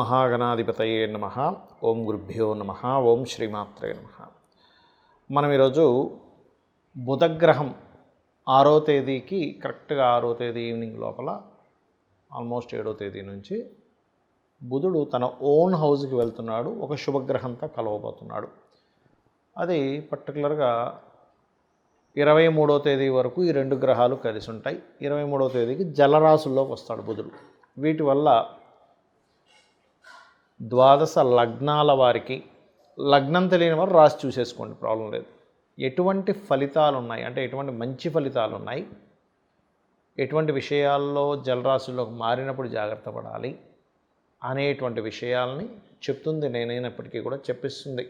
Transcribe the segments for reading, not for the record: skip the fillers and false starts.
మహాగణాధిపతయే నమః. ఓం గురుభ్యో నమః. ఓం శ్రీమాత్రే నమః. మనం ఈరోజు బుధగ్రహం 6వ తేదీకి కరెక్ట్గా 6వ తేదీ ఈవినింగ్ లోపల ఆల్మోస్ట్ 7వ తేదీ నుంచి బుధుడు తన ఓన్ హౌస్కి వెళ్తున్నాడు. ఒక శుభగ్రహంతో కలవబోతున్నాడు. అది పర్టికులర్గా 23వ తేదీ వరకు ఈ రెండు గ్రహాలు కలిసి ఉంటాయి. 23వ తేదీకి జలరాశుల్లోకి వస్తాడు బుధుడు. వీటి వల్ల ద్వాదశ లగ్నాల వారికి, లగ్నం తెలియని వారు రాసి చూసేసుకోండి, ప్రాబ్లం లేదు. ఎటువంటి ఫలితాలు ఉన్నాయి అంటే ఎటువంటి మంచి ఫలితాలు ఉన్నాయి, ఎటువంటి విషయాల్లో జలరాశుల్లోకి మారినప్పుడు జాగ్రత్త పడాలి అనేటువంటి విషయాల్ని చెప్తుంది నేనైనప్పటికీ కూడా చెప్పిస్తుంది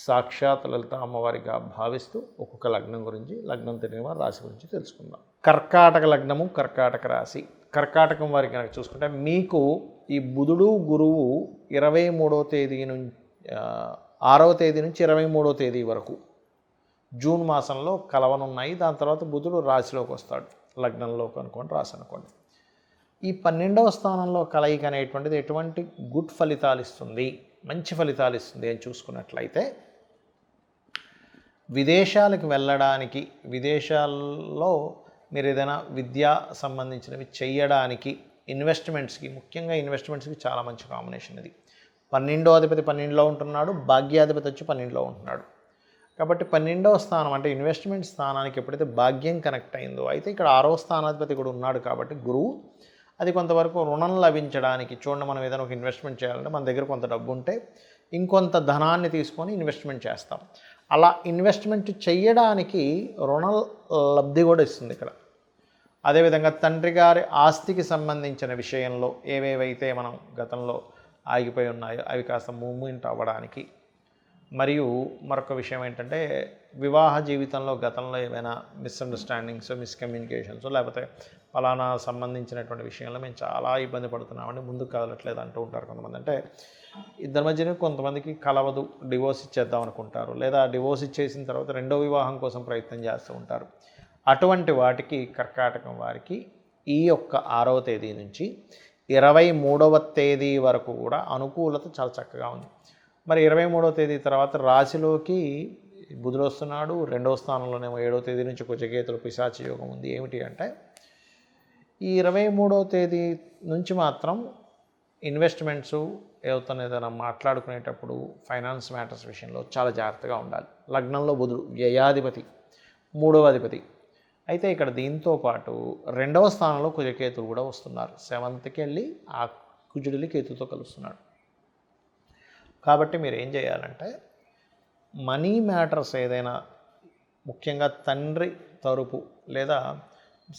సాక్షాత్ లలిత అమ్మవారిగా భావిస్తూ ఒక్కొక్క లగ్నం గురించి, లగ్నం తెలియని వారి రాశి గురించి తెలుసుకుందాం. కర్కాటక లగ్నము, కర్కాటక రాశి. కర్కాటకం వారికి కనుక చూసుకుంటే మీకు ఈ బుధుడు గురువు 23వ తేదీ నుంచి 6వ తేదీ నుంచి 23వ తేదీ వరకు జూన్ మాసంలో కలవనున్నాయి. దాని తర్వాత బుధుడు రాశిలోకి వస్తాడు. లగ్నంలోకి అనుకోండి, రాశి అనుకోండి. ఈ 12వ స్థానంలో కలయిక అనేటువంటిది ఎటువంటి గుడ్ ఫలితాలు ఇస్తుంది, మంచి ఫలితాలు ఇస్తుంది అని చూసుకున్నట్లయితే, విదేశాలకు వెళ్ళడానికి, విదేశాల్లో మీరు ఏదైనా విద్యా సంబంధించినవి చేయడానికి, ఇన్వెస్ట్మెంట్స్కి, ముఖ్యంగా ఇన్వెస్ట్మెంట్స్కి చాలా మంచి కాంబినేషన్ ఇది. 12వ అధిపతి 12లో ఉంటున్నాడు, భాగ్యాధిపతి వచ్చి 12లో ఉంటున్నాడు. కాబట్టి 12వ స్థానం అంటే ఇన్వెస్ట్మెంట్ స్థానానికి ఎప్పుడైతే భాగ్యం కనెక్ట్ అయిందో, అయితే ఇక్కడ 6వ స్థానాధిపతి కూడా ఉన్నాడు కాబట్టి గురువు, అది కొంతవరకు రుణం లభించడానికి. చూడండి, మనం ఏదైనా ఒక ఇన్వెస్ట్మెంట్ చేయాలంటే మన దగ్గర కొంత డబ్బు ఉంటే ఇంకొంత ధనాన్ని తీసుకొని ఇన్వెస్ట్మెంట్ చేస్తాం. అలా ఇన్వెస్ట్మెంట్ చేయడానికి రుణ లబ్ధి కూడా ఇస్తుంది ఇక్కడ. అదేవిధంగా తండ్రి గారి ఆస్తికి సంబంధించిన విషయంలో ఏవేవైతే మనం గతంలో ఆగిపోయి ఉన్నాయో అవి కాస్త మూవ్మెంట్ అవ్వడానికి, మరియు మరొక విషయం ఏంటంటే వివాహ జీవితంలో గతంలో ఏమైనా మిస్అండర్స్టాండింగ్స్, మిస్కమ్యూనికేషన్స్, లేకపోతే ఫలానా సంబంధించినటువంటి విషయంలో మేము చాలా ఇబ్బంది పడుతున్నామండి, ముందుకు కదలట్లేదు అంటూ ఉంటారు కొంతమంది. అంటే ఇద్దరి మధ్యనే కొంతమందికి కలవదు, డివోర్స్ ఇచ్చేద్దాం అనుకుంటారు, లేదా డివోర్స్ ఇచ్చేసిన తర్వాత రెండో వివాహం కోసం ప్రయత్నం చేస్తూ ఉంటారు. అటువంటి వాటికి కర్కాటకం వారికి ఈ యొక్క 6వ తేదీ నుంచి 23వ తేదీ వరకు కూడా అనుకూలత చాలా చక్కగా ఉంది. మరి 23వ తేదీ తర్వాత రాశిలోకి బుధుడు వస్తున్నాడు. 2వ స్థానంలోనేమో 7వ తేదీ నుంచి కుజకేతుల పిశాచ యోగం ఉంది. ఏమిటి అంటే ఈ 23వ తేదీ నుంచి మాత్రం ఇన్వెస్ట్మెంట్స్ ఏదైనా మాట్లాడుకునేటప్పుడు ఫైనాన్స్ మ్యాటర్స్ విషయంలో చాలా జాగ్రత్తగా ఉండాలి. లగ్నంలో బుధుడు వ్యయాధిపతి, 3వ అధిపతి. అయితే ఇక్కడ దీంతో పాటు 2వ స్థానంలో కుజకేతులు కూడా వస్తున్నారు. 7థ్కి వెళ్ళి ఆ కుజుడిని కేతుతో కలుస్తున్నాడు. కాబట్టి మీరు ఏం చేయాలంటే మనీ మ్యాటర్స్ ఏదైనా, ముఖ్యంగా తండ్రి తరపు లేదా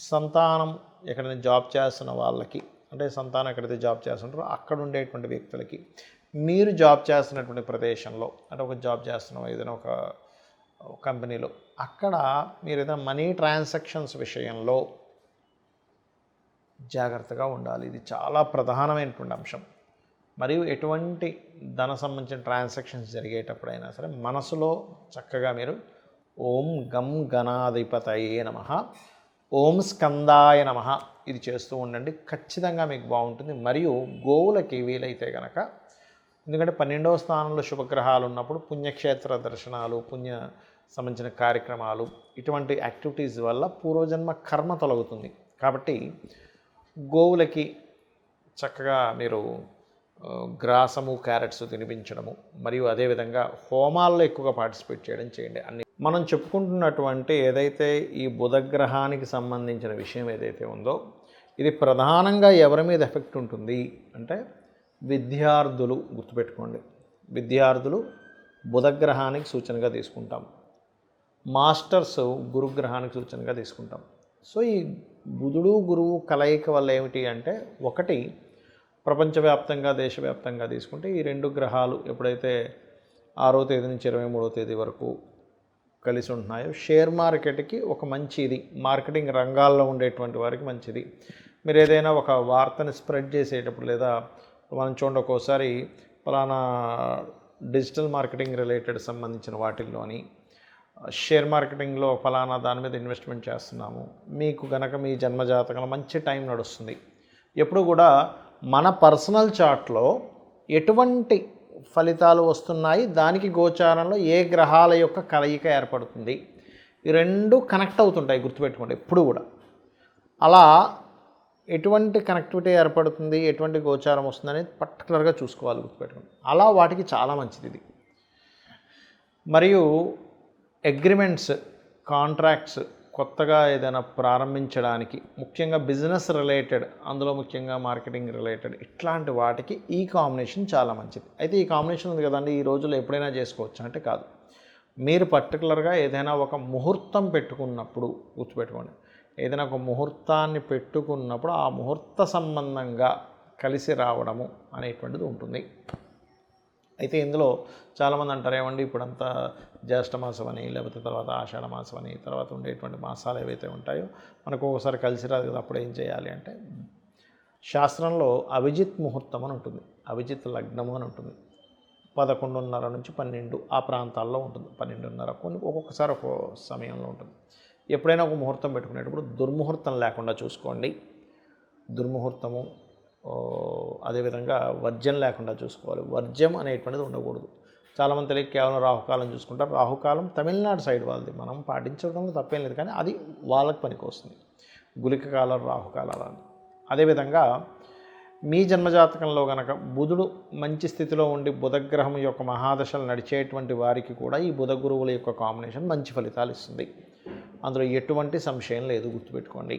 సంతానం ఎక్కడైనా జాబ్ చేస్తున్న వాళ్ళకి, అంటే సంతానం ఎక్కడైతే జాబ్ చేస్తుంటారో అక్కడ ఉండేటువంటి వ్యక్తులకి, మీరు జాబ్ చేస్తున్నటువంటి ప్రదేశంలో, అంటే ఒక జాబ్ చేస్తున్న ఏదైనా ఒక కంపెనీలో, అక్కడ మీరు ఏదైనా మనీ ట్రాన్సాక్షన్స్ విషయంలో జాగ్రత్తగా ఉండాలి. ఇది చాలా ప్రధానమైనటువంటి అంశం. మరియు ఎటువంటి ధన సంబంధించిన ట్రాన్సాక్షన్స్ జరిగేటప్పుడైనా సరే మనసులో చక్కగా మీరు ఓం గం గణాధిపతయే నమః, ఓం స్కందాయ నమః ఇది చేస్తూ ఉండండి. ఖచ్చితంగా మీకు బాగుంటుంది. మరియు గోవులకి వీలైతే కనుక, ఎందుకంటే 12వ స్థానంలో శుభగ్రహాలు ఉన్నప్పుడు పుణ్యక్షేత్ర దర్శనాలు, పుణ్య సంబంధించిన కార్యక్రమాలు, ఇటువంటి యాక్టివిటీస్ వల్ల పూర్వజన్మ కర్మ తొలగుతుంది. కాబట్టి గోవులకి చక్కగా మీరు గ్రాసము, క్యారెట్స్ తినిపించడము, మరియు అదేవిధంగా హోమాల్లో ఎక్కువగా పార్టిసిపేట్ చేయడం చేయండి. మనం చెప్పుకుంటున్నటువంటి ఏదైతే ఈ బుధగ్రహానికి సంబంధించిన విషయం ఏదైతే ఉందో, ఇది ప్రధానంగా ఎవరి మీద ఎఫెక్ట్ ఉంటుంది అంటే విద్యార్థులు. గుర్తుపెట్టుకోండి, విద్యార్థులు బుధగ్రహానికి సూచనగా తీసుకుంటాం, మాస్టర్స్ గురుగ్రహానికి సూచనగా తీసుకుంటాం. సో ఈ బుధుడు గురువు కలయిక వల్ల ఏమిటి అంటే, ఒకటి ప్రపంచవ్యాప్తంగా, దేశవ్యాప్తంగా తీసుకుంటే ఈ రెండు గ్రహాలు ఎప్పుడైతే 6వ తేదీ నుంచి 23వ తేదీ వరకు కలిసి ఉంటున్నాయో, షేర్ మార్కెట్కి ఒక మంచి ఇది, మార్కెటింగ్ రంగాల్లో ఉండేటువంటి వారికి మంచిది. మీరు ఏదైనా ఒక వార్తని స్ప్రెడ్ చేసేటప్పుడు, లేదా మనం చూడండి ఒక్కోసారి ఫలానా డిజిటల్ మార్కెటింగ్ రిలేటెడ్ సంబంధించిన వాటిల్లోని షేర్ మార్కెటింగ్లో ఫలానా దాని మీద ఇన్వెస్ట్మెంట్ చేస్తున్నాము, మీకు గనక మీ జన్మజాతకంలో మంచి టైం నడుస్తుంది. ఎప్పుడు కూడా మన పర్సనల్ చార్ట్లో ఎటువంటి ఫలితాలు వస్తున్నాయి, దానికి గోచారంలో ఏ గ్రహాల యొక్క కలయిక ఏర్పడుతుంది, ఈ రెండు కనెక్ట్ అవుతుంటాయి, గుర్తుపెట్టుకోండి ఎప్పుడు కూడా. అలా ఎటువంటి కనెక్టివిటీ ఏర్పడుతుంది, ఎటువంటి గోచారం వస్తుందనేది పర్టికులర్గా చూసుకోవాలి, గుర్తుపెట్టుకోండి. అలా వాటికి చాలా మంచిది ఇది. మరియు అగ్రిమెంట్స్, కాంట్రాక్ట్స్ కొత్తగా ఏదైనా ప్రారంభించడానికి, ముఖ్యంగా బిజినెస్ రిలేటెడ్, అందులో ముఖ్యంగా మార్కెటింగ్ రిలేటెడ్, ఇట్లాంటి వాటికి ఈ కాంబినేషన్ చాలా మంచిది. అయితే ఈ కాంబినేషన్ ఉంది కదండి, ఈ రోజుల్లో ఎప్పుడైనా చేసుకోవచ్చు అంటే కాదు. మీరు పర్టికులర్గా ఏదైనా ఒక ముహూర్తం పెట్టుకున్నప్పుడు, గుర్తుపెట్టుకోండి, ఏదైనా ఒక ముహూర్తాన్ని పెట్టుకున్నప్పుడు ఆ ముహూర్త సంబంధంగా కలిసి రావడము అనేటువంటిది ఉంటుంది. అయితే ఇందులో చాలామంది అంటారు, ఏమండి ఇప్పుడంతా జ్యేష్ఠ మాసం అని, లేకపోతే తర్వాత ఆషాఢ మాసం అని, తర్వాత ఉండేటువంటి మాసాలు ఏవైతే ఉంటాయో మనకు ఒకసారి కలిసి రాదు కదా, అప్పుడు ఏం చేయాలి అంటే, శాస్త్రంలో అభిజిత్ ముహూర్తం అని ఉంటుంది, అభిజిత్ లగ్నము అని ఉంటుంది. 11:30 నుంచి 12 ఆ ప్రాంతాల్లో ఉంటుంది. 12:30 కొన్ని ఒక్కొక్కసారి ఒక్కో సమయంలో ఉంటుంది. ఎప్పుడైనా ఒక ముహూర్తం పెట్టుకునేటప్పుడు దుర్ముహూర్తం లేకుండా చూసుకోండి. దుర్ముహూర్తము, అదేవిధంగా వర్జ్యం లేకుండా చూసుకోవాలి. వర్జ్యం అనేటువంటిది ఉండకూడదు. చాలామంది తెలియక కేవలం రాహుకాలం చూసుకుంటారు. రాహుకాలం తమిళనాడు సైడ్ వాళ్ళది, మనం పాటించడంలో తప్పేం లేదు, కానీ అది వాళ్ళకి పనికి వస్తుంది. గుళిక కాలం, రాహుకాలాలని. అదేవిధంగా మీ జన్మజాతకంలో కనుక బుధుడు మంచి స్థితిలో ఉండి బుధగ్రహం యొక్క మహాదశలు నడిచేటువంటి వారికి కూడా ఈ బుధ గురువుల యొక్క కాంబినేషన్ మంచి ఫలితాలు ఇస్తుంది. అందులో ఎటువంటి సంశయం లేదు, గుర్తుపెట్టుకోండి.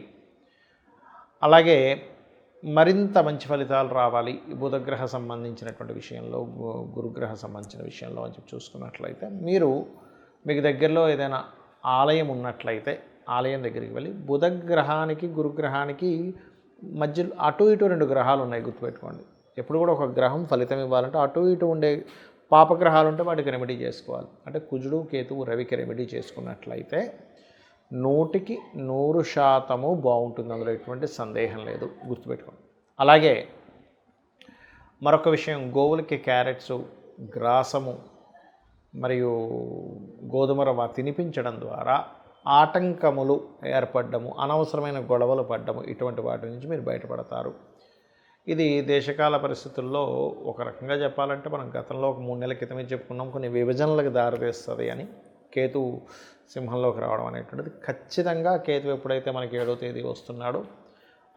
అలాగే మరింత మంచి ఫలితాలు రావాలి ఈ బుధగ్రహ సంబంధించినటువంటి విషయంలో, గురుగ్రహ సంబంధించిన విషయంలో అని చెప్పి చూసుకున్నట్లయితే, మీకు దగ్గరలో ఏదైనా ఆలయం ఉన్నట్లయితే ఆలయం దగ్గరికి వెళ్ళి, బుధగ్రహానికి గురుగ్రహానికి మధ్యలో అటు ఇటు 2 గ్రహాలు ఉన్నాయి, గుర్తుపెట్టుకోండి. ఎప్పుడు కూడా ఒక గ్రహం ఫలితం ఇవ్వాలంటే అటు ఇటు ఉండే పాపగ్రహాలు ఉంటే వాటికి రెమెడీ చేసుకోవాలి. అంటే కుజుడు, కేతువు, రవికి రెమెడీ చేసుకున్నట్లయితే 100% బాగుంటుంది, అందులో ఎటువంటి సందేహం లేదు, గుర్తుపెట్టుకోండి. అలాగే మరొక విషయం, గోవులకి క్యారెట్స్, గ్రాసము మరియు గోధుమ రవ్వ తినిపించడం ద్వారా ఆటంకములు ఏర్పడము, అనవసరమైన గొడవలు పడ్డము, ఇటువంటి వాటి నుంచి మీరు బయటపడతారు. ఇది దేశకాల పరిస్థితుల్లో ఒక రకంగా చెప్పాలంటే, మనం గతంలో ఒక 3 నెలల క్రితమే చెప్పుకున్నాం, కొన్ని విభజనలకు దారితీస్తుంది అని. కేతు సింహంలోకి రావడం అనేటువంటిది ఖచ్చితంగా, కేతు ఎప్పుడైతే మనకి 7వ తేదీ వస్తున్నాడో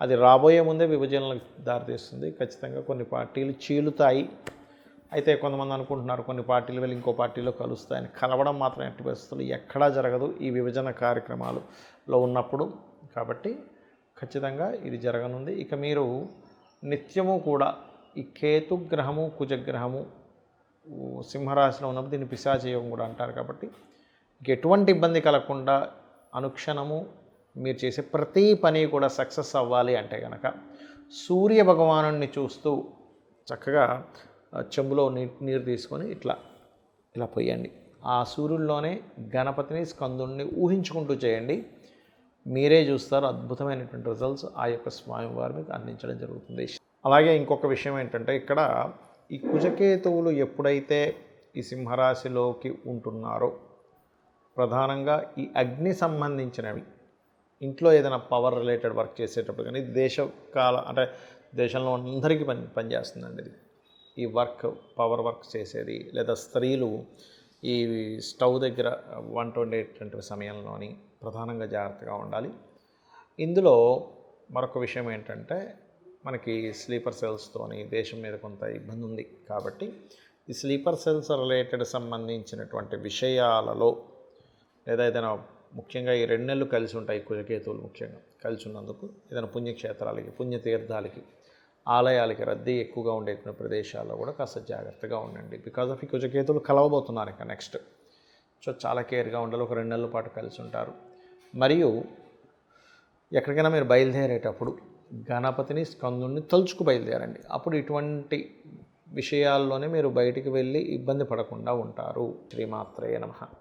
అది రాబోయే ముందే విభజనలకు దారితీస్తుంది. ఖచ్చితంగా కొన్ని పార్టీలు చీలుతాయి. అయితే కొంతమంది అనుకుంటున్నారు కొన్ని పార్టీలు వెళ్ళి ఇంకో పార్టీలో కలుస్తాయని. కలవడం మాత్రం ఎట్టి పరిస్థితులు ఎక్కడా జరగదు ఈ విభజన కార్యక్రమాలలో ఉన్నప్పుడు. కాబట్టి ఖచ్చితంగా ఇది జరగనుంది. ఇక మీరు నిత్యము కూడా ఈ కేతుగ్రహము, కుజగ్రహము సింహరాశిలో ఉన్నప్పుడు దీన్ని పిశాచయోగం కూడా అంటారు. కాబట్టి ఎటువంటి ఇబ్బంది కలగకుండా అనుక్షణము మీరు చేసే ప్రతి పని కూడా సక్సెస్ అవ్వాలి అంటే కనుక, సూర్య భగవానుడిని చూస్తూ చక్కగా చెంబులో నీరు తీసుకొని ఇలా పోయండి. ఆ సూర్యుల్లోనే గణపతిని, స్కందుని ఊహించుకుంటూ చేయండి. మీరే చూస్తారు అద్భుతమైనటువంటి రిజల్ట్స్ ఆ యొక్క స్వామివారి మీకు అందించడం జరుగుతుంది. అలాగే ఇంకొక విషయం ఏంటంటే, ఇక్కడ ఈ కుజకేతువులు ఎప్పుడైతే ఈ సింహరాశిలోకి ఉంటున్నారో, ప్రధానంగా ఈ అగ్ని సంబంధించినవి, ఇంట్లో ఏదైనా పవర్ రిలేటెడ్ వర్క్ చేసేటప్పుడు కానీ, దేశకాల అంటే దేశంలో అందరికీ పనిచేస్తుందండి ఇది. ఈ వర్క్, పవర్ వర్క్ చేసేది, లేదా స్త్రీలు ఈ స్టవ్ దగ్గర వంట వండేటువంటి సమయంలోని ప్రధానంగా జాగ్రత్తగా ఉండాలి. ఇందులో మరొక విషయం ఏంటంటే, మనకి స్లీపర్ సెల్స్తోని దేశం మీద కొంత ఇబ్బంది ఉంది. కాబట్టి ఈ స్లీపర్ సెల్స్ రిలేటెడ్ సంబంధించినటువంటి విషయాలలో, లేదా ఏదైనా ముఖ్యంగా ఈ 2 నెలలు కలిసి ఉంటాయి కుజకేతువులు ముఖ్యంగా కలిసి ఉన్నందుకు, ఏదైనా పుణ్యక్షేత్రాలకి, పుణ్యతీర్థాలకి, ఆలయాలకి రద్దీ ఎక్కువగా ఉండేటువంటి ప్రదేశాల్లో కూడా కాస్త జాగ్రత్తగా ఉండండి. బికాజ్ ఆఫ్ ఈ కుజకేతువులు కలవబోతున్నారు ఇంకా నెక్స్ట్. సో చాలా కేర్గా ఉండాలి. ఒక 2 నెలల పాటు కలిసి ఉంటారు. మరియు ఎక్కడికైనా మీరు బయలుదేరేటప్పుడు గణపతిని, స్కందుని తలుచుకు బయలుదేరండి. అప్పుడు ఇటువంటి విషయాల్లోనే మీరు బయటికి వెళ్ళి ఇబ్బంది పడకుండా ఉంటారు. శ్రీమాత్రేయ నమః.